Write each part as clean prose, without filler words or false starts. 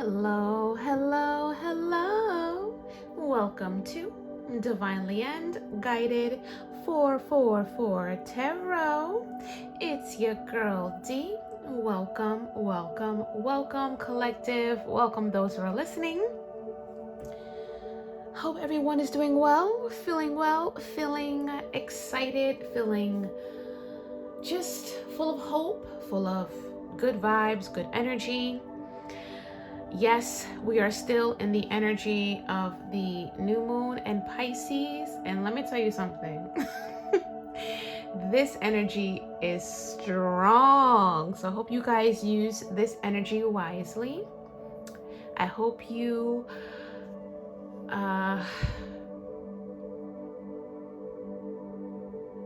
Hello, hello, hello. Welcome to Divinely and Guided 444 Tarot. It's your girl D. Welcome, welcome, welcome, collective. Welcome those who are listening. Hope everyone is doing well, feeling excited, feeling just full of hope, full of good vibes, good energy. Yes, we are still in the energy of the new moon and Pisces. And let me tell you something. This energy is strong. So I hope you guys use this energy wisely. I hope you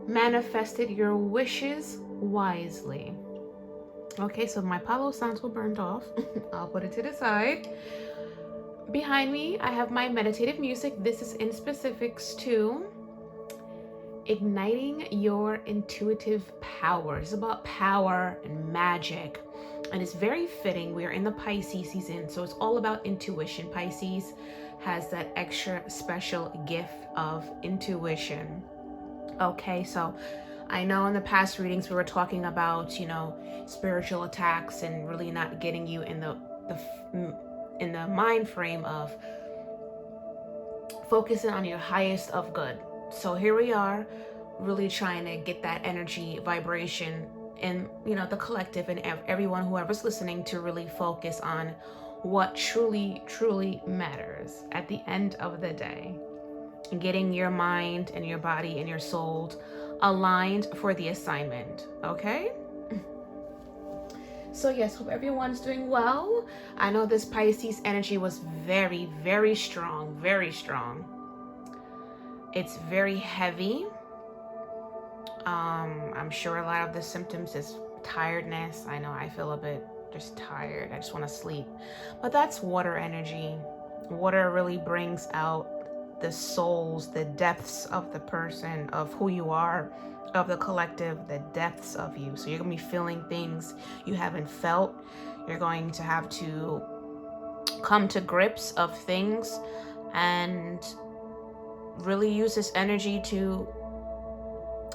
manifested your wishes wisely. Okay, so my Palo Santo burned off. I'll put it to the side. Behind me, I have my meditative music. This is in specifics to igniting your intuitive power. It's about power and magic. And it's very fitting. We are in the Pisces season, so it's all about intuition. Pisces has that extra special gift of intuition. Okay, so I know in the past readings we were talking about, spiritual attacks and really not getting you in the mind frame of focusing on your highest of good. So here we are, really trying to get that energy vibration in, the collective and everyone, whoever's listening, to really focus on what truly, truly matters at the end of the day. And getting your mind and your body and your soul aligned for the assignment, okay? So yes, hope everyone's doing well. I know this Pisces energy was very, very strong, very strong. It's very heavy. I'm sure a lot of the symptoms is tiredness. I know I feel a bit just tired. I just want to sleep. But that's water energy. Water really brings out the souls, the depths of the person, of who you are, of the collective, the depths of you. So you're going to be feeling things you haven't felt. You're going to have to come to grips of things and really use this energy to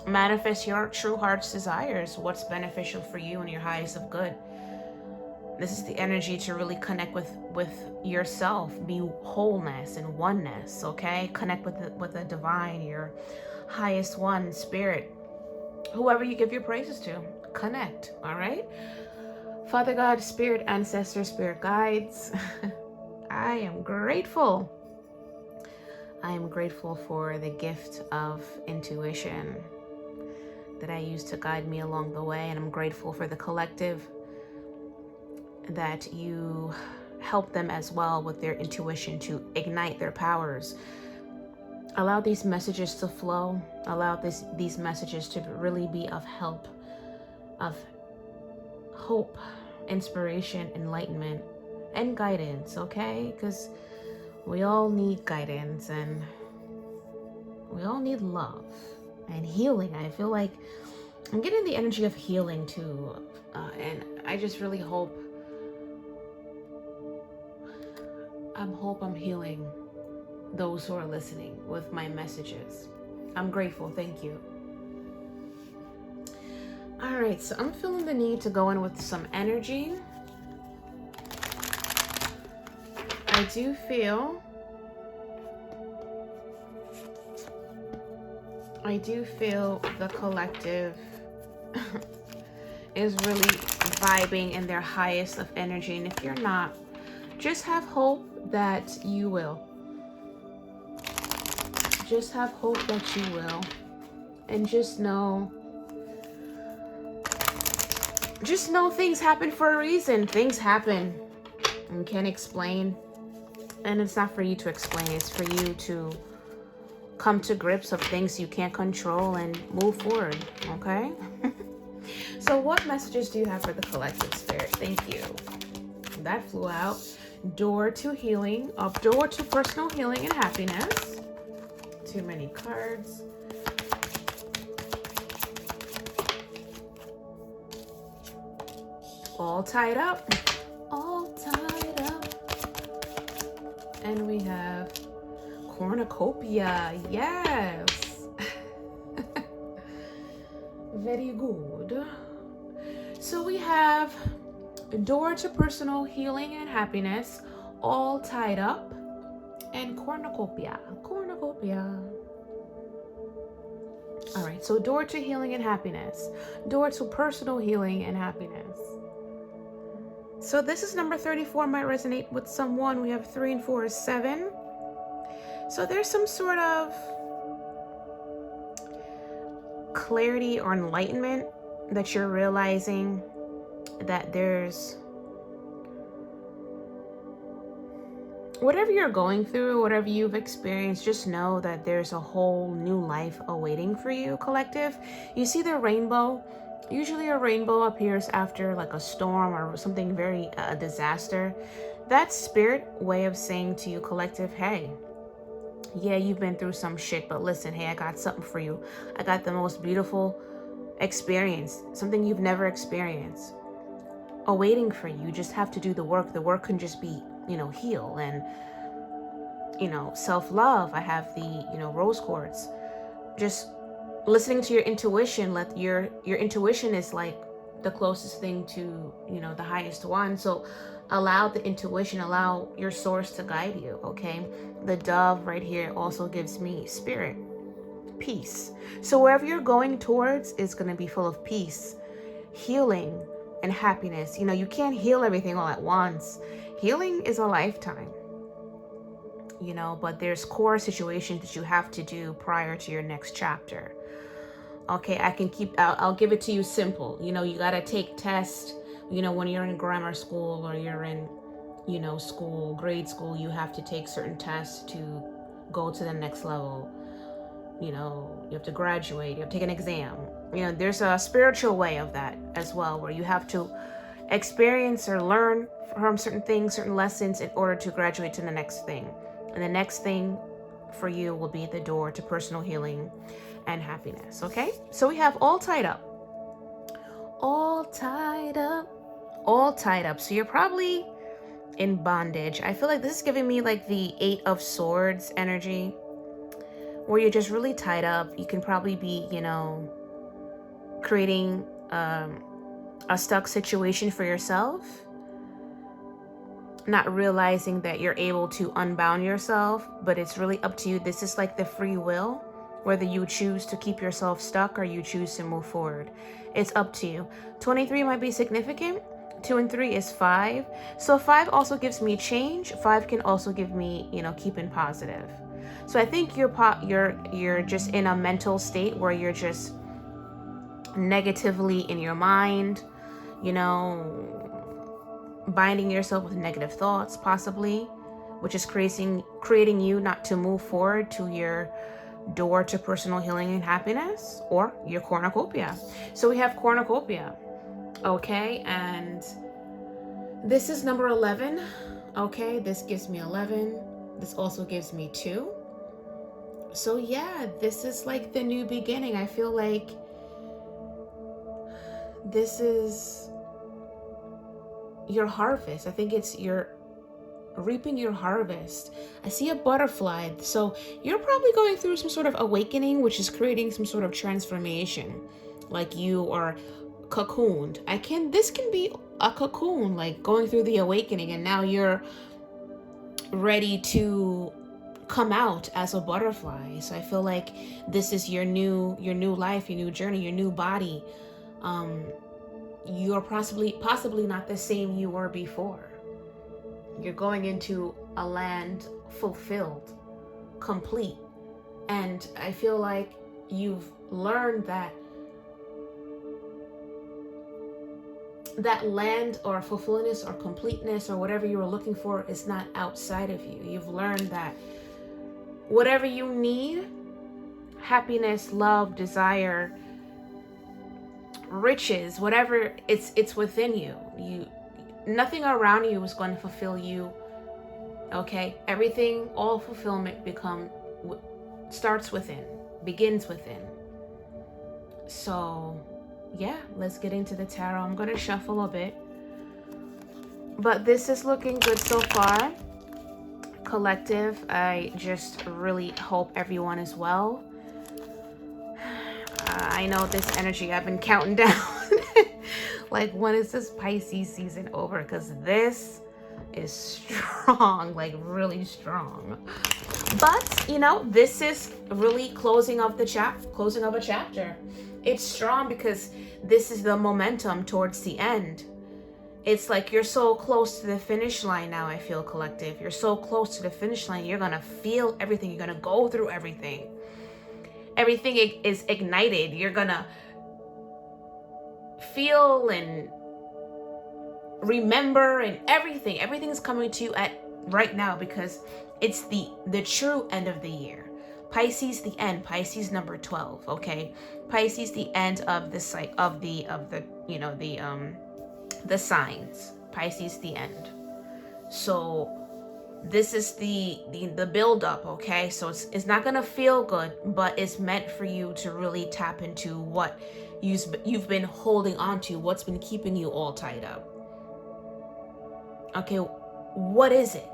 manifest your true heart's desires, what's beneficial for you and your highest of good. This is the energy to really connect with yourself, be wholeness and oneness, okay? Connect with the divine, your highest one, spirit, whoever you give your praises to. Connect, all right? Father God, spirit, ancestors, spirit guides, I am grateful. I am grateful for the gift of intuition that I use to guide me along the way, and I'm grateful for the collective that you help them as well with their intuition to ignite their powers. Allow these messages to flow. Allow these messages to really be of help, of hope, inspiration, enlightenment, and guidance, okay? Because we all need guidance and we all need love and healing. I feel like I'm getting the energy of healing too. And I just really hope I'm healing those who are listening with my messages. I'm grateful. Thank you. All right, so I'm feeling the need to go in with some energy. I do feel the collective is really vibing in their highest of energy. And if you're not, just have hope that you will. Just have hope that you will. And just know things happen for a reason. Things happen and can't explain. And it's not for you to explain. It's for you to come to grips of things you can't control and move forward, okay? So what messages do you have for the collective, spirit? Thank you. That flew out. Door to healing, a door to personal healing and happiness. Too many cards. All tied up. All tied up. And we have cornucopia. Yes. Very good. So we have door to personal healing and happiness, all tied up, and cornucopia. Cornucopia. All right, so door to healing and happiness, door to personal healing and happiness. So this is number 34, might resonate with someone. We have 3 and 4 is 7. So there's some sort of clarity or enlightenment that you're realizing that there's whatever you're going through, whatever you've experienced, just know that there's a whole new life awaiting for you, collective. You see the rainbow. Usually a rainbow appears after like a storm or something very a disaster. That's spirit way of saying to you, collective, hey, yeah, you've been through some shit, but listen, hey, I got something for you. I got the most beautiful experience, something you've never experienced, awaiting for you. You just have to do the work. The work can just be, heal and, self-love. I have the, rose quartz. Just listening to your intuition. Let your intuition is like the closest thing to, the highest one. So allow the intuition, allow your source to guide you. Okay. The dove right here also gives me spirit, peace. So wherever you're going towards is going to be full of peace, healing, and happiness. You can't heal everything all at once. Healing is a lifetime, but there's core situations that you have to do prior to your next chapter. Okay, I'll give it to you simple. You got to take tests, when you're in grammar school or you're in, grade school, you have to take certain tests to go to the next level. You have to graduate, you have to take an exam. There's a spiritual way of that as well, where you have to experience or learn from certain things, certain lessons in order to graduate to the next thing. And the next thing for you will be the door to personal healing and happiness. Okay, so we have all tied up, all tied up, all tied up. So you're probably in bondage. I feel like this is giving me like the 8 of Swords energy, where you're just really tied up. You can probably be, creating a stuck situation for yourself, not realizing that you're able to unbound yourself, but it's really up to you. This is like the free will, whether you choose to keep yourself stuck or you choose to move forward. It's up to you. 23 might be significant. 2 and 3 is 5. So 5 also gives me change. 5 can also give me, keeping positive. So I think you're just in a mental state where you're just negatively in your mind, binding yourself with negative thoughts possibly, which is creating you not to move forward to your door to personal healing and happiness, or your cornucopia. So we have cornucopia. Okay, and this is number 11. Okay, this gives me 11. This also gives me 2. So yeah, this is like the new beginning. I feel like this is your harvest. I think it's you're reaping your harvest. I see a butterfly. So you're probably going through some sort of awakening, which is creating some sort of transformation. Like you are cocooned. This can be a cocoon, like going through the awakening, and now you're ready to come out as a butterfly. So I feel like this is your new life, your new journey, your new body. You're possibly not the same you were before. You're going into a land fulfilled, complete. And I feel like you've learned that land or fulfillment or completeness or whatever you were looking for is not outside of you. You've learned that whatever you need, happiness, love, desire, riches, whatever, it's within you. Nothing around you is going to fulfill you. Okay, everything, all fulfillment starts within, begins within. So yeah, let's get into the tarot. I'm going to shuffle a bit, but this is looking good so far. Collective, I just really hope everyone is well. I know this energy, I've been counting down. Like, when is this Pisces season over? Because this is strong, like really strong. But, you know, this is really closing of a chapter. It's strong because this is the momentum towards the end. It's like you're so close to the finish line now, I feel, collective. You're so close to the finish line. You're going to feel everything. You're going to go through everything. Everything is ignited. You're going to feel and remember, and everything. Everything is coming to you at right now because it's the true end of the year. Pisces, the end. Pisces number 12, okay? Pisces, the end of the the signs. Pisces, the end. So this is the build up, okay? So it's not gonna feel good, but it's meant for you to really tap into what you've been holding on to, what's been keeping you all tied up. Okay, what is it?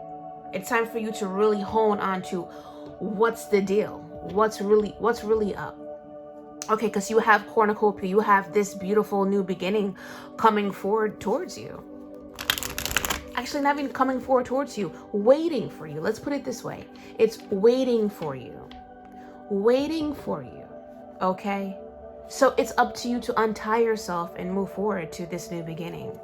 It's time for you to really hone on to what's the deal, what's really up. Okay, because you have cornucopia, you have this beautiful new beginning coming forward towards you. Actually, not even coming forward towards you, waiting for you. Let's put it this way. It's waiting for you. Waiting for you. Okay? So it's up to you to untie yourself and move forward to this new beginning.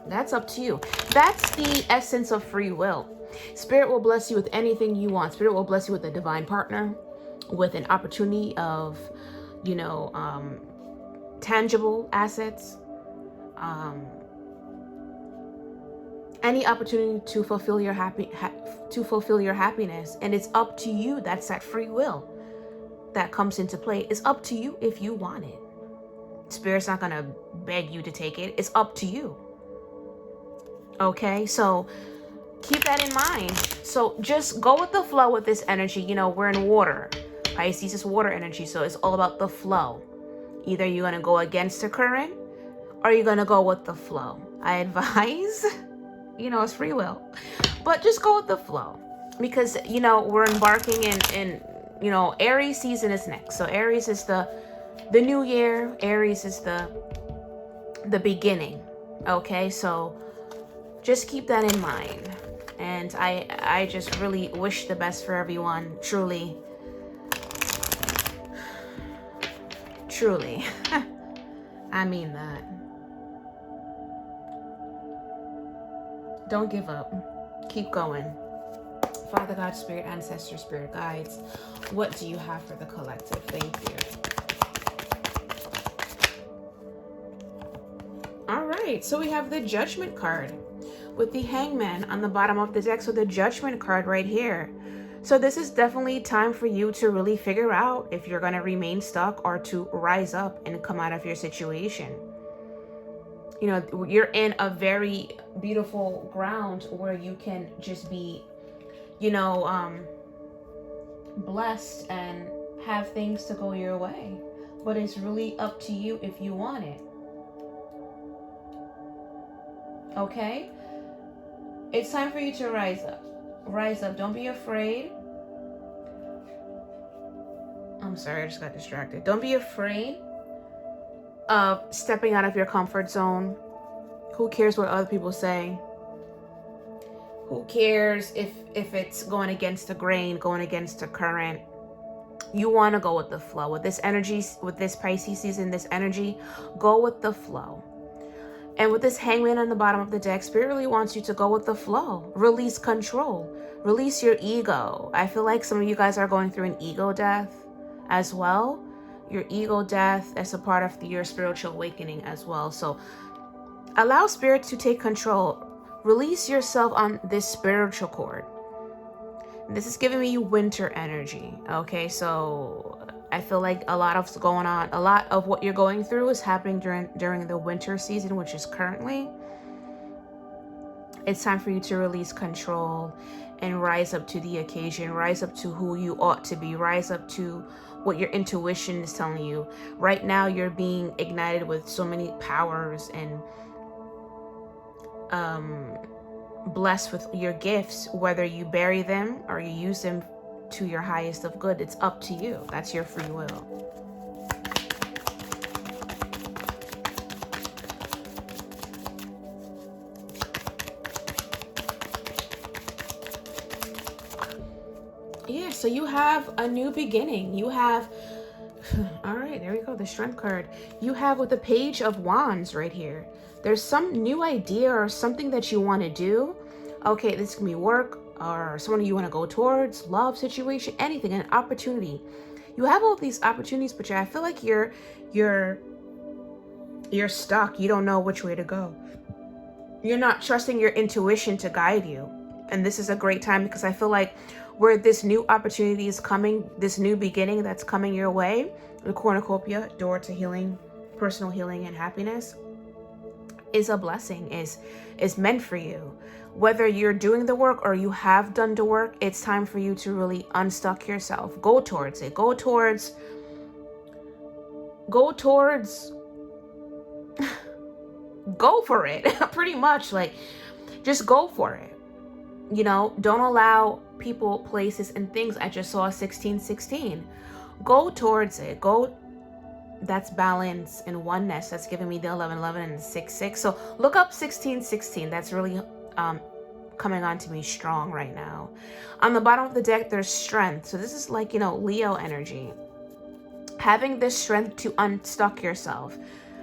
That's up to you. That's the essence of free will. Spirit will bless you with anything you want. Spirit will bless you with a divine partner, with an opportunity of, tangible assets, any opportunity to fulfill your happiness. And it's up to you. That's that free will that comes into play. It's up to you if you want it. Spirit's not gonna beg you to take it. It's up to you. Okay, so keep that in mind. So just go with the flow with this energy. We're in water. Pisces is water energy, so it's all about the flow. Either you're going to go against the current or you're going to go with the flow. I advise, it's free will, but just go with the flow because, we're embarking in Aries season is next. So Aries is the new year. Aries is the beginning. Okay, so just keep that in mind. And I just really wish the best for everyone. Truly. I mean that. Don't give up. Keep going. Father God, Spirit, Ancestor, Spirit Guides, what do you have for the collective? Thank you. All right, so we have the Judgment card with the Hangman on the bottom of the deck. So the Judgment card right here. So this is definitely time for you to really figure out if you're going to remain stuck or to rise up and come out of your situation. You're in a very beautiful ground where you can just be, blessed and have things to go your way. But it's really up to you if you want it. Okay? It's time for you to rise up. Rise up. Don't be afraid. I'm sorry, I just got distracted. Don't be afraid of stepping out of your comfort zone. Who cares what other people say? Who cares if it's going against the grain, going against the current? You want to go with the flow. With this energy, with this Pisces season, this energy, go with the flow. And with this Hangman on the bottom of the deck, Spirit really wants you to go with the flow. Release control. Release your ego. I feel like some of you guys are going through an ego death as well. Your ego death as a part of your spiritual awakening as well. So allow Spirit to take control. Release yourself on this spiritual cord. This is giving me winter energy. Okay, so I feel like a lot of going on, a lot of what you're going through is happening during the winter season, which is currently. It's time for you to release control and rise up to the occasion, rise up to who you ought to be, rise up to what your intuition is telling you. Right now, you're being ignited with so many powers and blessed with your gifts, whether you bury them or you use them to your highest of good. It's up to you. That's your free will. Yeah, so you have a new beginning. You have, all right, there we go, the Strength card. You have with the Page of Wands right here. There's some new idea or something that you want to do. Okay, this can be work or someone you want to go towards, love situation, anything, an opportunity. You have all these opportunities, but I feel like you're stuck. You don't know which way to go. You're not trusting your intuition to guide you. And this is a great time because I feel like where this new opportunity is coming, this new beginning that's coming your way, the cornucopia, door to healing, personal healing and happiness, is a blessing, is meant for you. Whether you're doing the work or you have done the work, it's time for you to really unstuck yourself. Go towards it. Go towards go for it. Pretty much, like, just go for it. You know, don't allow people, places, and things. I just saw 1616. Go towards it. Go. That's balance and oneness. That's giving me the 1111 and the 66. So look up 1616. That's really coming on to me strong right now. On the bottom of the deck, there's strength. So this is like, you know, Leo energy. Having this strength to unstuck yourself.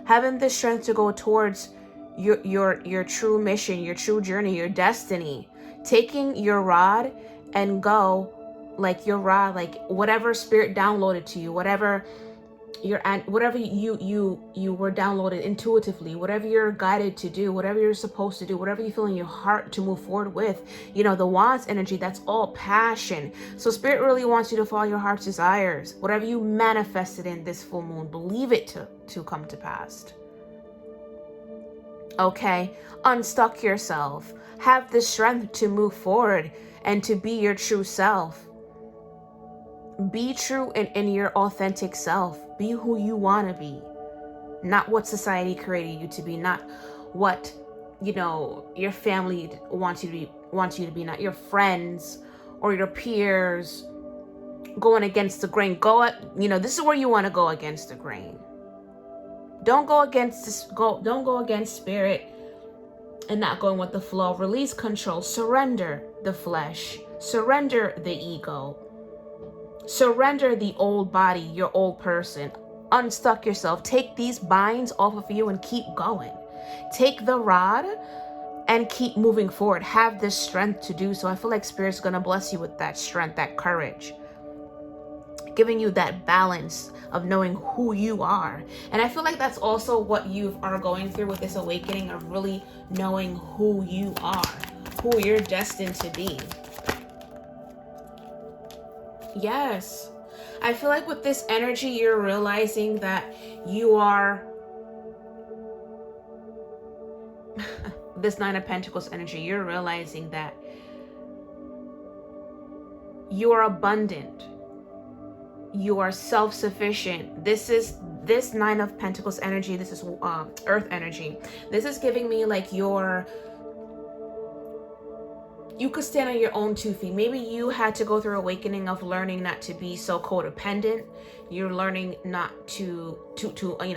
Having the strength to go towards your true mission, your true journey, your destiny. Taking your rod and go, like your rod, like whatever spirit downloaded to you, whatever you were downloaded intuitively, whatever you're guided to do, whatever you're supposed to do, whatever you feel in your heart to move forward with. You know, the Wands energy, that's all passion. So spirit really wants you to follow your heart's desires. Whatever you manifested in this full moon, believe it to come to pass. Okay, unstuck yourself. Have the strength to move forward and to be your true self. Be true in your authentic self. Be who you want to be. Not what society created you to be. Not what, you know, your family wants you to be. Not your friends or your peers going against the grain. This is where you want to go against the grain. Don't go against spirit and not going with the flow. Release control. Surrender the flesh. Surrender the ego. Surrender the old body, your old person. Unstuck yourself. Take these binds off of you and keep going. Take the rod and keep moving forward. Have the strength to do so. I feel like Spirit's going to bless you with that strength, that courage. Giving you that balance of knowing who you are. And I feel like that's also what you are going through with this awakening of really knowing who you are, who you're destined to be. Yes. I feel like with this energy, you're realizing that you are this Nine of Pentacles energy. You're realizing that you are abundant. You are self-sufficient. This Nine of Pentacles energy. This is Earth energy. This is giving me like you could stand on your own 2 feet. Maybe you had to go through awakening of learning not to be so codependent. You're learning not to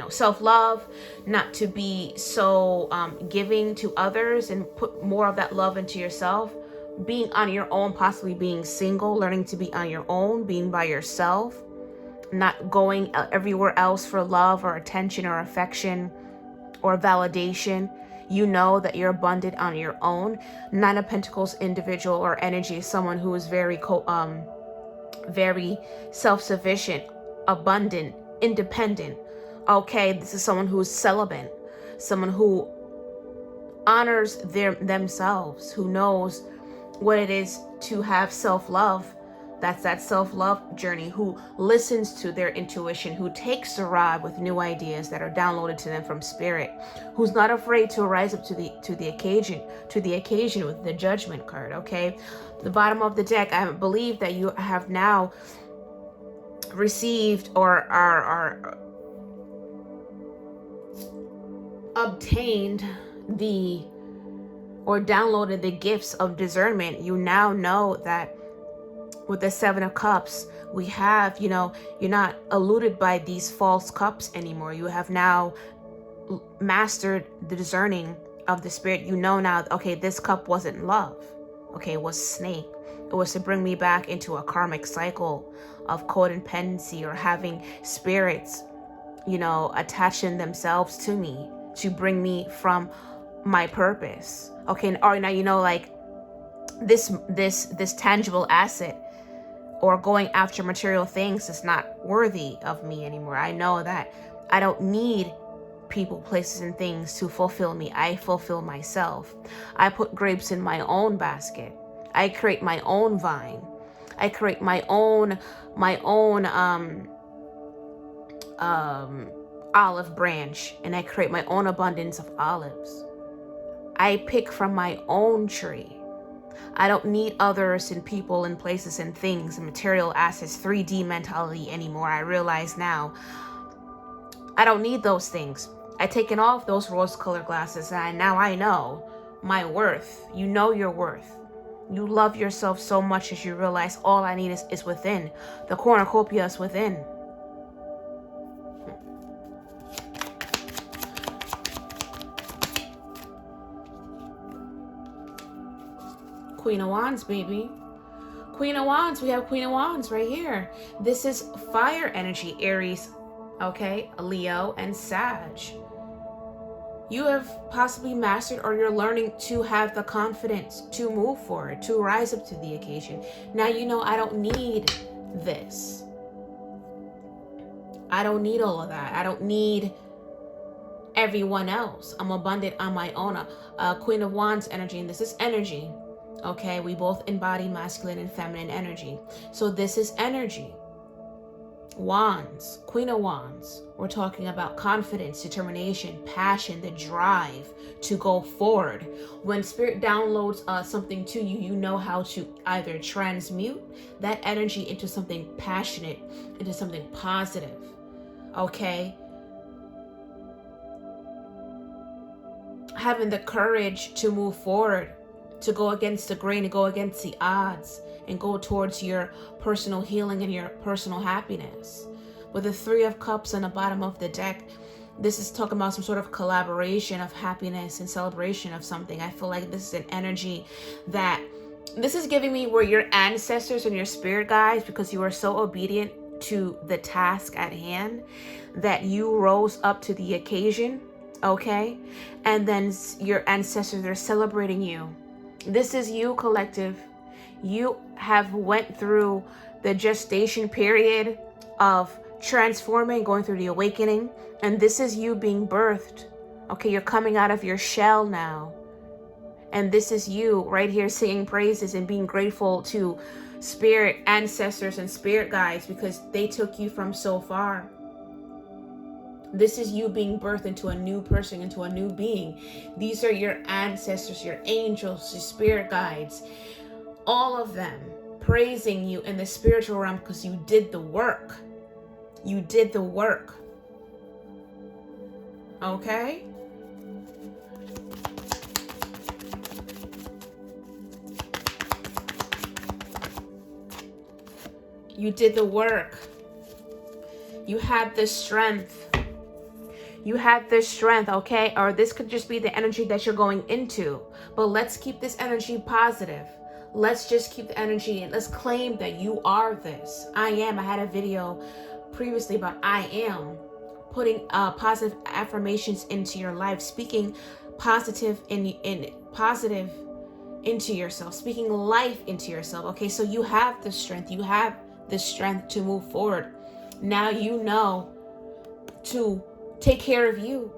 self-love, not to be so giving to others and put more of that love into yourself. Being on your own, possibly being single, learning to be on your own, being by yourself, not going everywhere else for love or attention or affection or validation. You know that you're abundant on your own. Nine of Pentacles individual or energy is someone who is very self-sufficient, abundant, independent. Okay, this is someone who is celibate, someone who honors themselves, who knows what it is to have self-love. That's that self-love journey, who listens to their intuition, who takes the ride with new ideas that are downloaded to them from spirit, who's not afraid to rise up to the occasion with the Judgment card. Okay, the bottom of the deck, I believe that you have now received or are obtained the or downloaded the gifts of discernment, you now know that with the Seven of Cups, we have, you're not eluded by these false cups anymore. You have now mastered the discerning of the spirit. You know now, okay, this cup wasn't love. Okay, it was snake. It was to bring me back into a karmic cycle of codependency or having spirits, attaching themselves to me to bring me from my purpose. Okay, or now like this tangible asset or going after material things is not worthy of me anymore. I know that I don't need people, places, and things to fulfill me. I fulfill myself. I put grapes in my own basket. I create my own vine. I create my own olive branch, and I create my own abundance of olives. I pick from my own tree. I don't need others and people and places and things and material assets, 3D mentality anymore. I realize now I don't need those things. I've taken off those rose-colored glasses, and now I know my worth. You know your worth. You love yourself so much as you realize all I need is within. The cornucopia is within. Queen of Wands, baby. Queen of Wands. We have Queen of Wands right here. This is fire energy, Aries, okay, Leo, and Sag. You have possibly mastered, or you're learning to have the confidence to move forward, to rise up to the occasion. Now you know I don't need this. I don't need all of that. I don't need everyone else. I'm abundant on my own. Queen of Wands energy, and this is energy. Okay, we both embody masculine and feminine energy. So this is energy. Wands, Queen of Wands. We're talking about confidence, determination, passion, the drive to go forward. When Spirit downloads something to you, you know how to either transmute that energy into something passionate, into something positive. Okay? Having the courage to move forward, to go against the grain, to go against the odds, and go towards your personal healing and your personal happiness. With the Three of Cups on the bottom of the deck, this is talking about some sort of collaboration of happiness and celebration of something. I feel like this is an energy that, this is giving me where your ancestors and your spirit guides, because you are so obedient to the task at hand, that you rose up to the occasion, okay? And then your ancestors are celebrating you. This is you, collective. You have went through the gestation period of transforming, going through the awakening, and this is you being birthed. Okay, you're coming out of your shell now. And this is you right here singing praises and being grateful to spirit ancestors and spirit guides, because they took you from so far. This is you being birthed into a new person, into a new being. These are your ancestors, your angels, your spirit guides, all of them praising you in the spiritual realm, because you did the work. You did the work. Okay? You did the work. You had the strength. You had this strength, okay? Or this could just be the energy that you're going into. But let's keep this energy positive. Let's just keep the energy and let's claim that you are this. I am. I had a video previously about I am. Putting positive affirmations into your life. Speaking positive positive into yourself. Speaking life into yourself. Okay, so you have the strength. You have the strength to move forward. Now you know to take care of you.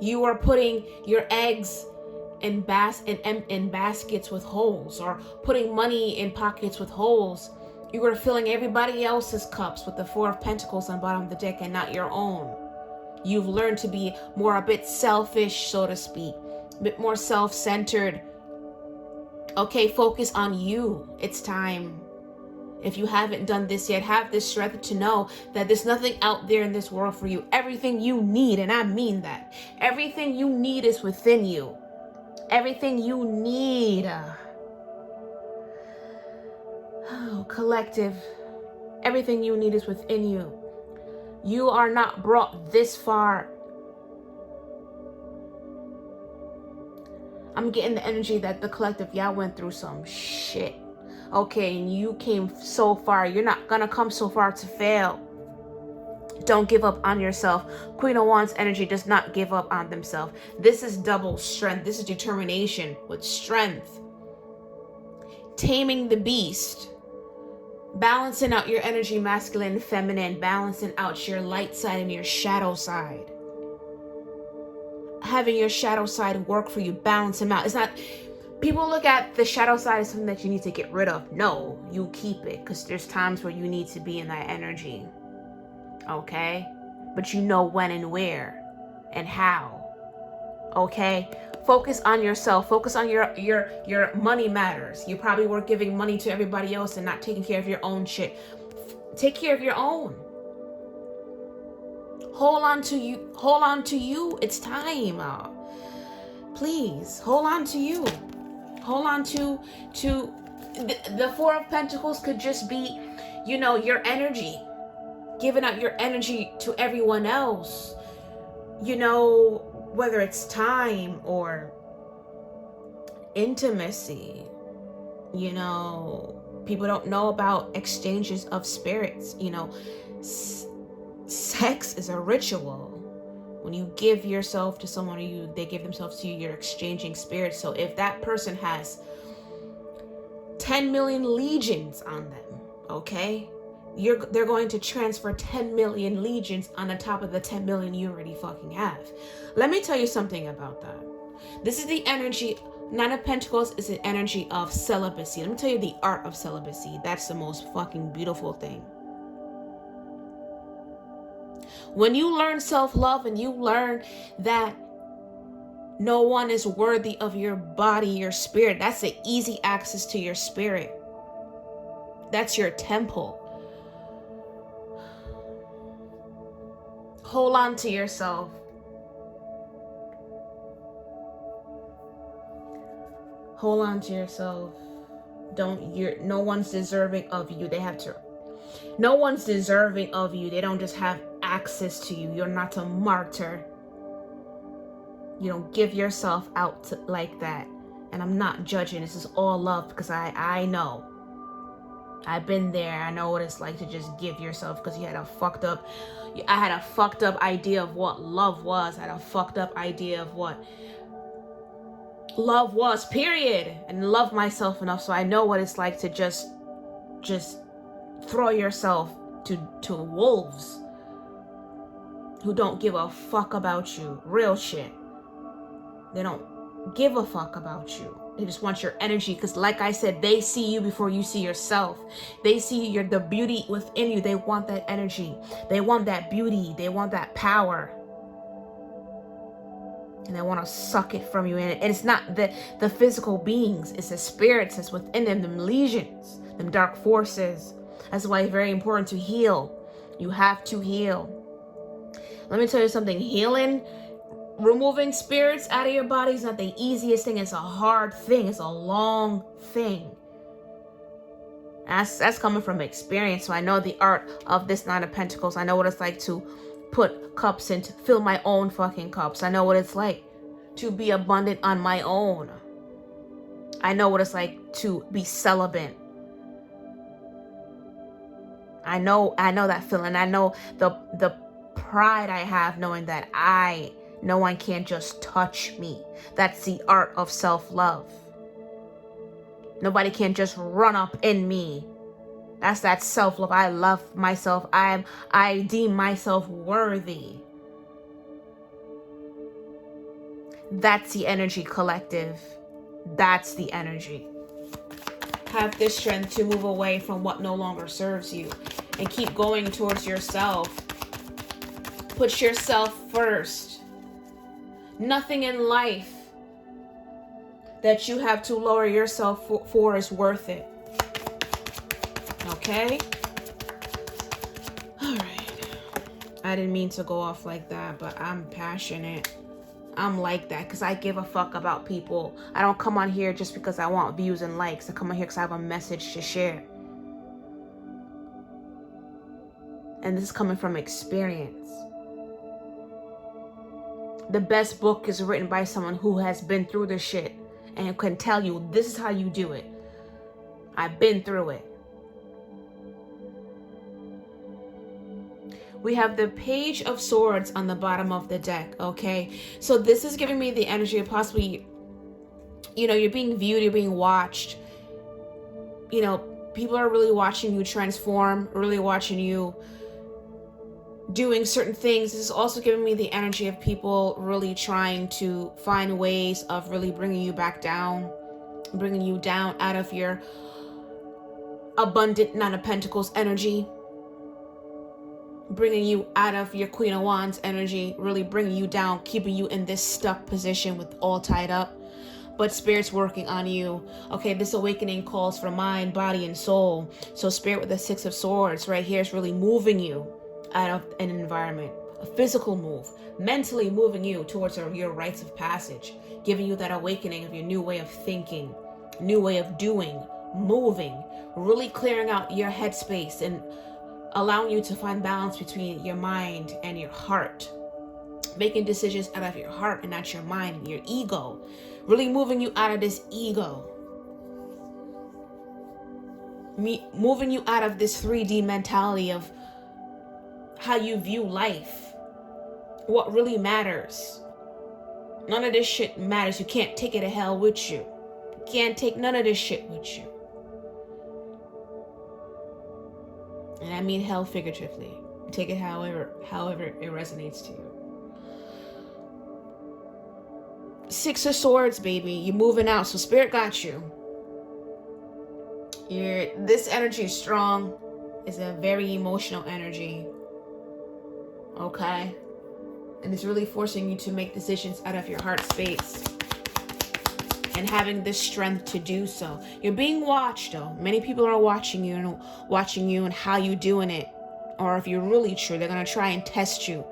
You are putting your eggs in baskets with holes, or putting money in pockets with holes. You are filling everybody else's cups with the Four of Pentacles on the bottom of the deck and not your own. You've learned to be a bit selfish, so to speak, a bit more self-centered. Okay, focus on you. It's time. If you haven't done this yet, have this strength to know that there's nothing out there in this world for you. Everything you need, and I mean that, everything you need is within you. Everything you need. Oh, collective. Everything you need is within you. You are not brought this far. I'm getting the energy that the collective, y'all went through some shit. Okay, and you came so far. You're not gonna come so far to fail. Don't give up on yourself. Queen of Wands energy does not give up on themselves. This is double strength. This is determination with strength. Taming the beast. Balancing out your energy, masculine and feminine. Balancing out your light side and your shadow side. Having your shadow side work for you. Balance them out. It's not... People look at the shadow side as something that you need to get rid of. No, you keep it. Because there's times where you need to be in that energy. Okay? But you know when and where and how. Okay? Focus on yourself. Focus on your money matters. You probably were giving money to everybody else and not taking care of your own shit. Take care of your own. Hold on to you. Hold on to you. It's time. Please, hold on to you. Hold on to the Four of Pentacles could just be, you know, your energy. Giving out your energy to everyone else. You know, whether it's time or intimacy. You know, people don't know about exchanges of spirits. You know, sex is a ritual. When you give yourself to someone, or they give themselves to you, you're exchanging spirits. So if that person has 10 million legions on them, okay, they're going to transfer 10 million legions on the top of the 10 million you already fucking have. Let me tell you something about that. This is the energy. Nine of Pentacles is the energy of celibacy. Let me tell you the art of celibacy. That's the most fucking beautiful thing. When you learn self-love and you learn that no one is worthy of your body, your spirit, that's the easy access to your spirit. That's your temple. Hold on to yourself. Hold on to yourself. No one's deserving of you. No one's deserving of you. They don't just have access to you. You're not a martyr. You don't give yourself out like that. And I'm not judging. This is all love because I know. I've been there. I know what it's like to just give yourself because I had a fucked up idea of what love was. I had a fucked up idea of what love was, period. And love myself enough so I know what it's like to just throw yourself to wolves who don't give a fuck about you. Real shit. They don't give a fuck about you. They just want your energy because, like I said, they see you before you see yourself. They see the beauty within you. They want that energy. They want that beauty. They want that power. And they want to suck it from you. And it's not the physical beings. It's the spirits that's within them legions, them dark forces. That's why it's very important to heal. You have to heal. Let me tell you something. Healing, removing spirits out of your body is not the easiest thing. It's a hard thing. It's a long thing. That's coming from experience. So I know the art of this Nine of Pentacles. I know what it's like to put cups in, to fill my own fucking cups. I know what it's like to be abundant on my own. I know what it's like to be celibate. I know that feeling. I know the pride I have knowing that no one can just touch me. That's the art of self-love. Nobody can just run up in me. That's that self-love. I love myself. I deem myself worthy. That's the energy, collective. That's the energy. Have this strength to move away from what no longer serves you and keep going towards yourself. Put yourself first. Nothing in life that you have to lower yourself for is worth it. Okay? All right. I didn't mean to go off like that, but I'm passionate. I'm like that because I give a fuck about people. I don't come on here just because I want views and likes. I come on here because I have a message to share. And this is coming from experience. The best book is written by someone who has been through the shit and can tell you this is how you do it. I've been through it. We have the Page of Swords on the bottom of the deck, okay? So this is giving me the energy of possibly, you know, you're being viewed, you're being watched. You know, people are really watching you transform, really watching you doing certain things. This is also giving me the energy of people really trying to find ways of really bringing you back down, bringing you down out of your abundant Nine of Pentacles energy, bringing you out of your Queen of Wands energy, really bringing you down, keeping you in this stuck position with all tied up. But Spirit's working on you. Okay, this awakening calls for mind, body, and soul. So Spirit with the Six of Swords right here is really moving you out of an environment, a physical move, mentally moving you towards your rites of passage, giving you that awakening of your new way of thinking, new way of doing, moving, really clearing out your headspace and allowing you to find balance between your mind and your heart, making decisions out of your heart and not your mind and your ego, really moving you out of this ego, moving you out of this 3D mentality of how you view life, what really matters. None of this shit matters. You can't take it to hell with you. You can't take none of this shit with you. And I mean hell figuratively. Take it however it resonates to you. Six of Swords, baby. You're moving out. So Spirit got you. This energy is strong. It's a very emotional energy. Okay? And it's really forcing you to make decisions out of your heart space. And having the strength to do so. You're being watched though. Many people are watching you and how you doing it. Or if you're really true, they're gonna try and test you.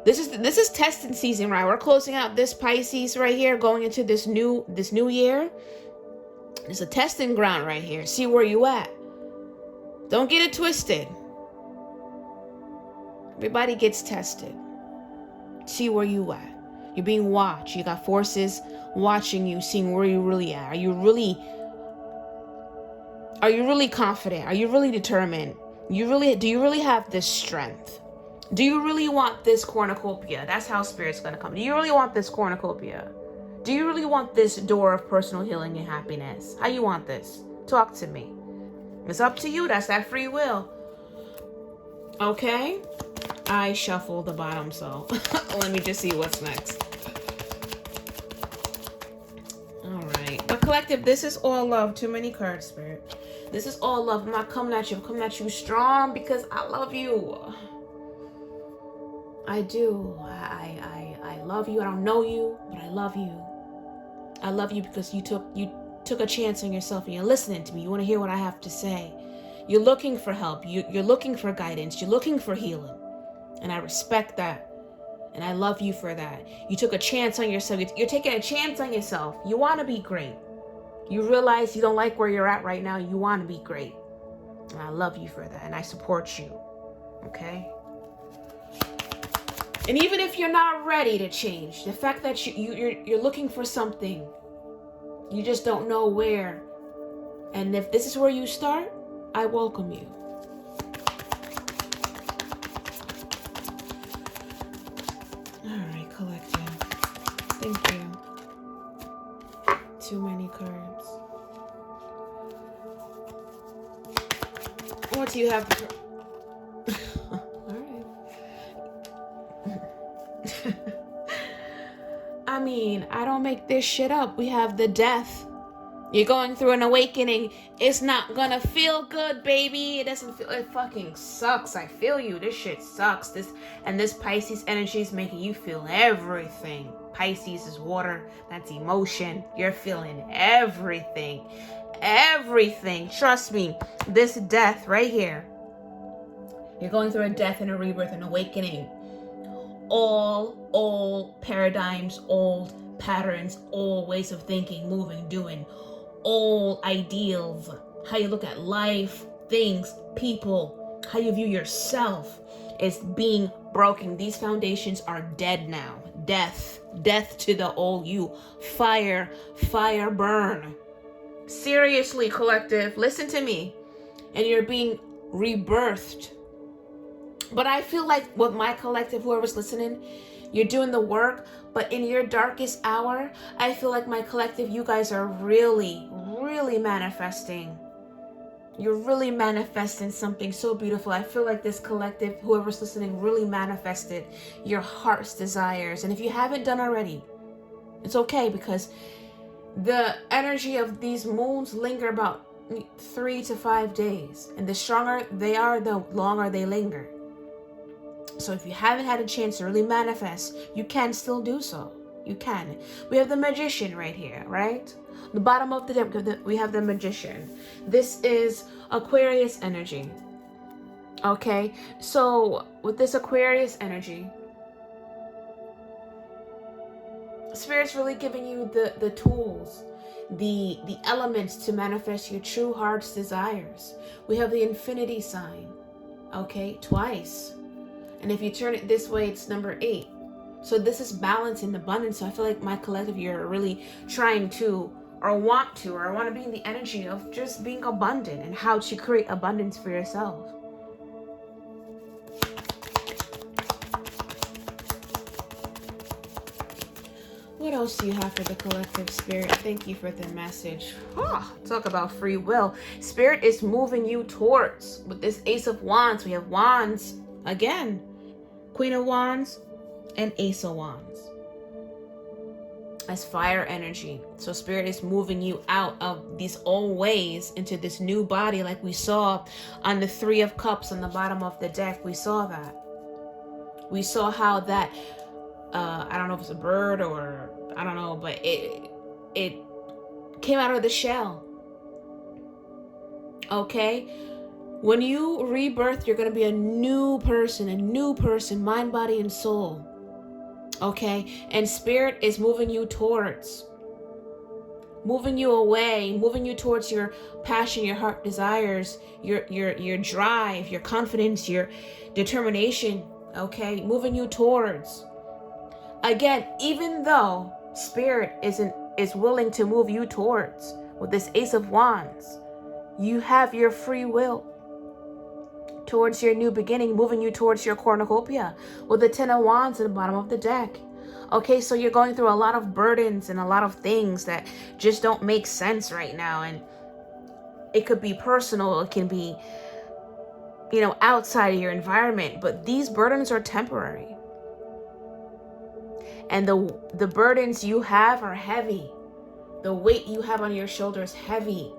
This is testing season, right? We're closing out this Pisces right here, going into this new year. It's a testing ground right here. See where you at. Don't get it twisted. Everybody gets tested. See where you at. You're being watched. You got forces watching you, seeing where you really at. Are you really confident? Are you really determined? Do you really have this strength? Do you really want this cornucopia? That's how Spirit's gonna come. Do you really want this cornucopia? Do you really want this door of personal healing and happiness? How you want this? Talk to me. It's up to you. That's that free will. Okay? I shuffled the bottom, so let me just see what's next. Alright. But collective, this is all love. Too many cards, Spirit. This is all love. I'm not coming at you. I'm coming at you strong because I love you. I do. I love you. I don't know you, but I love you. I love you because you took a chance on yourself and you're listening to me. You want to hear what I have to say. You're looking for help. You're looking for guidance. You're looking for healing. And I respect that. And I love you for that. You took a chance on yourself. You're taking a chance on yourself. You want to be great. You realize you don't like where you're at right now. You want to be great. And I love you for that. And I support you. Okay? And even if you're not ready to change, the fact that you're looking for something, you just don't know where. And if this is where you start, I welcome you. Alright, collective. Thank you. Too many cards. What do you have? Alright. I mean, I don't make this shit up. We have the Death. You're going through an awakening. It's not gonna feel good, baby. It doesn't feel, it fucking sucks. I feel you. This shit sucks. This Pisces energy is making you feel everything. Pisces is water. That's emotion. You're feeling everything. Everything. Trust me. This Death right here. You're going through a death and a rebirth and awakening. all old paradigms, old patterns, old ways of thinking, moving, doing, old ideals, how you look at life, things, people, how you view yourself is being broken. These foundations are dead now. Death to the old you. Fire burn. Seriously, collective, listen to me. And you're being rebirthed. But I feel like with my collective, whoever's listening, you're doing the work, but in your darkest hour, I feel like my collective, you guys are really, really manifesting. You're really manifesting something so beautiful. I feel like this collective, whoever's listening, really manifested your heart's desires. And if you haven't done already, it's okay, because the energy of these moons linger about 3 to 5 days. And the stronger they are, the longer they linger. So if you haven't had a chance to really manifest, you can still do so. You can. We have the Magician right here, right? The bottom of the deck, we have the Magician. This is Aquarius energy. Okay, so with this Aquarius energy, Spirit's really giving you the tools, the elements to manifest your true heart's desires. We have the Infinity sign, okay, twice. And if you turn it this way, it's number 8. So this is balance and abundance. So I feel like my collective, you're really trying to, or want to be in the energy of just being abundant and how to create abundance for yourself. What else do you have for the collective, Spirit? Thank you for the message. Talk about free will. Spirit is moving you towards, with this Ace of Wands, we have Wands again. Queen of Wands and Ace of Wands as fire energy. So Spirit is moving you out of these old ways into this new body, like we saw on the 3 of Cups on the bottom of the deck. We saw that. We saw how that, I don't know if it's a bird or I don't know, but it came out of the shell. Okay? When you rebirth, you're going to be a new person, mind, body, and soul. Okay? And Spirit is moving you towards, moving you away, moving you towards your passion, your heart desires, your drive, your confidence, your determination. Okay? Moving you towards. Again, even though Spirit is willing to move you towards, with this Ace of Wands, you have your free will towards your new beginning, moving you towards your cornucopia with the 10 of Wands at the bottom of the deck. Okay, so you're going through a lot of burdens and a lot of things that just don't make sense right now. And it could be personal, it can be, outside of your environment, but these burdens are temporary. And the burdens you have are heavy. The weight you have on your shoulders heavy.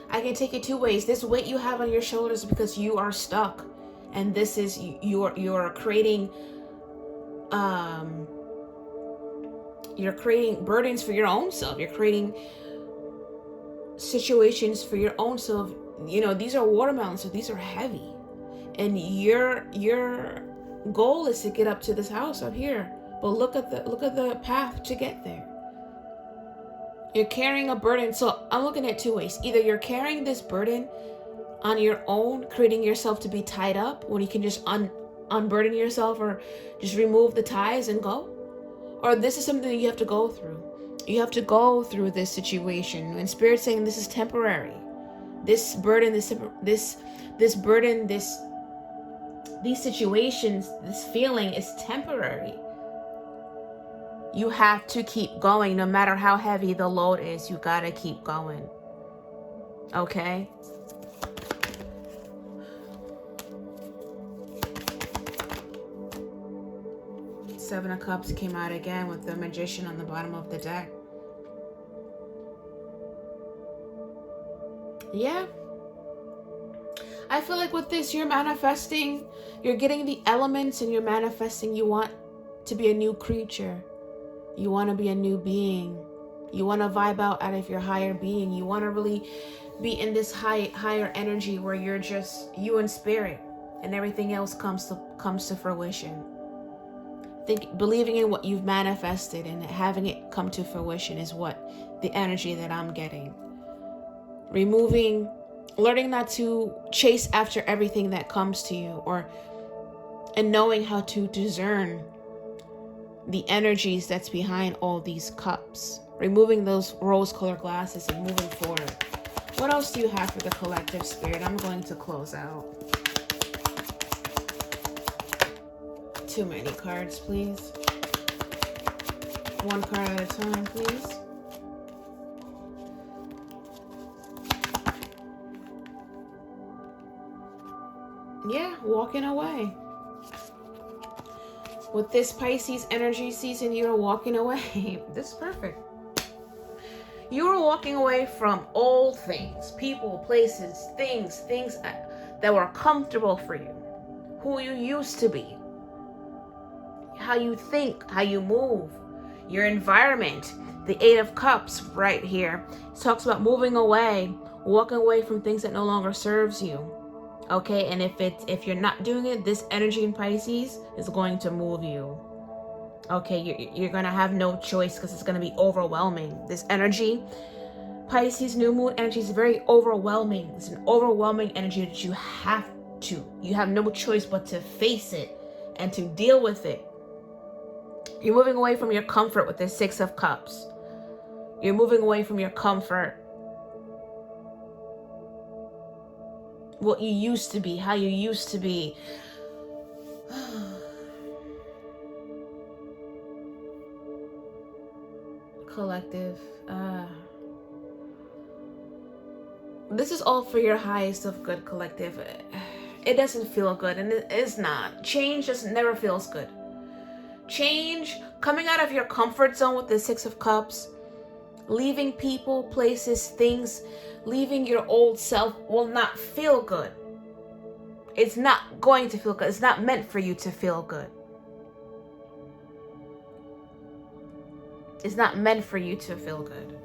I can take it 2 ways. This weight you have on your shoulders is because you are stuck, and this is you're creating burdens for your own self. You're creating situations for your own self. These are watermelons, so these are heavy, and your goal is to get up to this house up here. But look at the path to get there. You're carrying a burden. So I'm looking at 2 ways. Either you're carrying this burden on your own, creating yourself to be tied up when you can just unburden yourself or just remove the ties and go. Or this is something that you have to go through. You have to go through this situation. And Spirit's saying this is temporary. This burden, these situations, this feeling is temporary. You have to keep going. No matter how heavy the load is, you gotta keep going. Okay? Seven of Cups came out again with the Magician on the bottom of the deck. Yeah. I feel like with this, you're manifesting, you're getting the elements and you're manifesting. You want to be a new creature. You want to be a new being. You want to vibe out of your higher being. You want to really be in this higher energy where you're just you and Spirit, and everything else comes to fruition. Believing in what you've manifested and having it come to fruition is what the energy that I'm getting. Learning not to chase after everything that comes to you, and knowing how to discern the energies that's behind all these cups. Removing those rose-colored glasses and moving forward. What else do you have for the collective, Spirit? I'm going to close out. Too many cards, please. One card at a time, please. Yeah, walking away. With this Pisces energy season, you're walking away. This is perfect. You're walking away from old things, people, places, things that were comfortable for you, who you used to be, how you think, how you move, your environment. The Eight of Cups right here talks about moving away, walking away from things that no longer serves you. Okay, and if you're not doing it, this energy in Pisces is going to move you. Okay, you're gonna have no choice because it's gonna be overwhelming. This energy, Pisces new moon energy, is very overwhelming. It's an overwhelming energy that you have no choice but to face it and to deal with it. You're moving away from your comfort with this Six of Cups. You're moving away from your comfort. What you used to be, how you used to be. Collective. This is all for your highest of good, collective. It doesn't feel good, and it is not. Change just never feels good. Change, coming out of your comfort zone with the Six of Cups, leaving people, places, things, leaving your old self will not feel good. It's not going to feel good. It's not meant for you to feel good. It's not meant for you to feel good.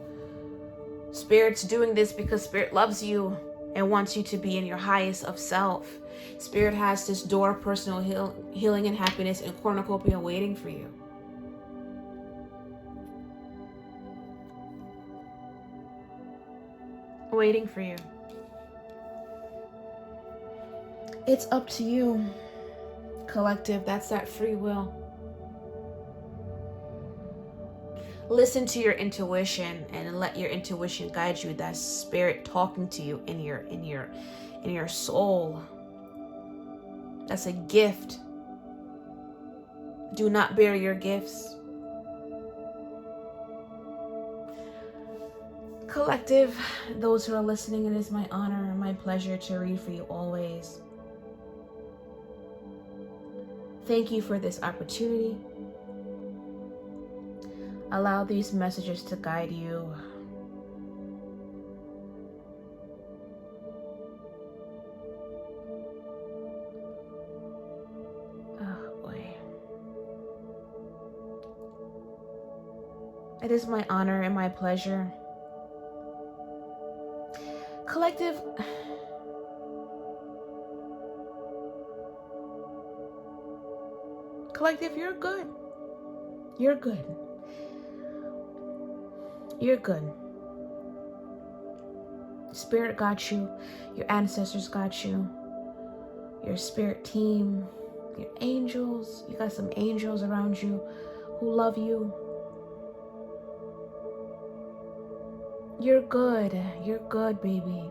Spirit's doing this because Spirit loves you and wants you to be in your highest of self. Spirit has this door of personal healing and happiness and cornucopia waiting for you. Waiting for you. It's up to you, collective. That's that free will. Listen to your intuition and let your intuition guide you. That's Spirit talking to you in your soul. That's a gift. Do not bury your gifts. Collective, those who are listening, it is my honor and my pleasure to read for you always. Thank you for this opportunity. Allow these messages to guide you. Oh boy. It is my honor and my pleasure. Collective, you're good. You're good. You're good. Spirit got you. Your ancestors got you. Your spirit team. Your angels. You got some angels around you who love you. You're good. You're good, baby.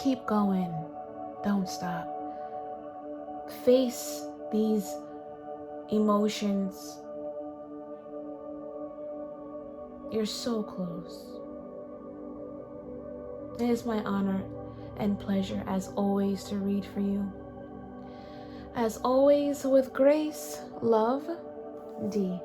Keep going. Don't stop. Face these emotions. You're so close. It is my honor and pleasure, as always, to read for you. As always, with grace, love, D.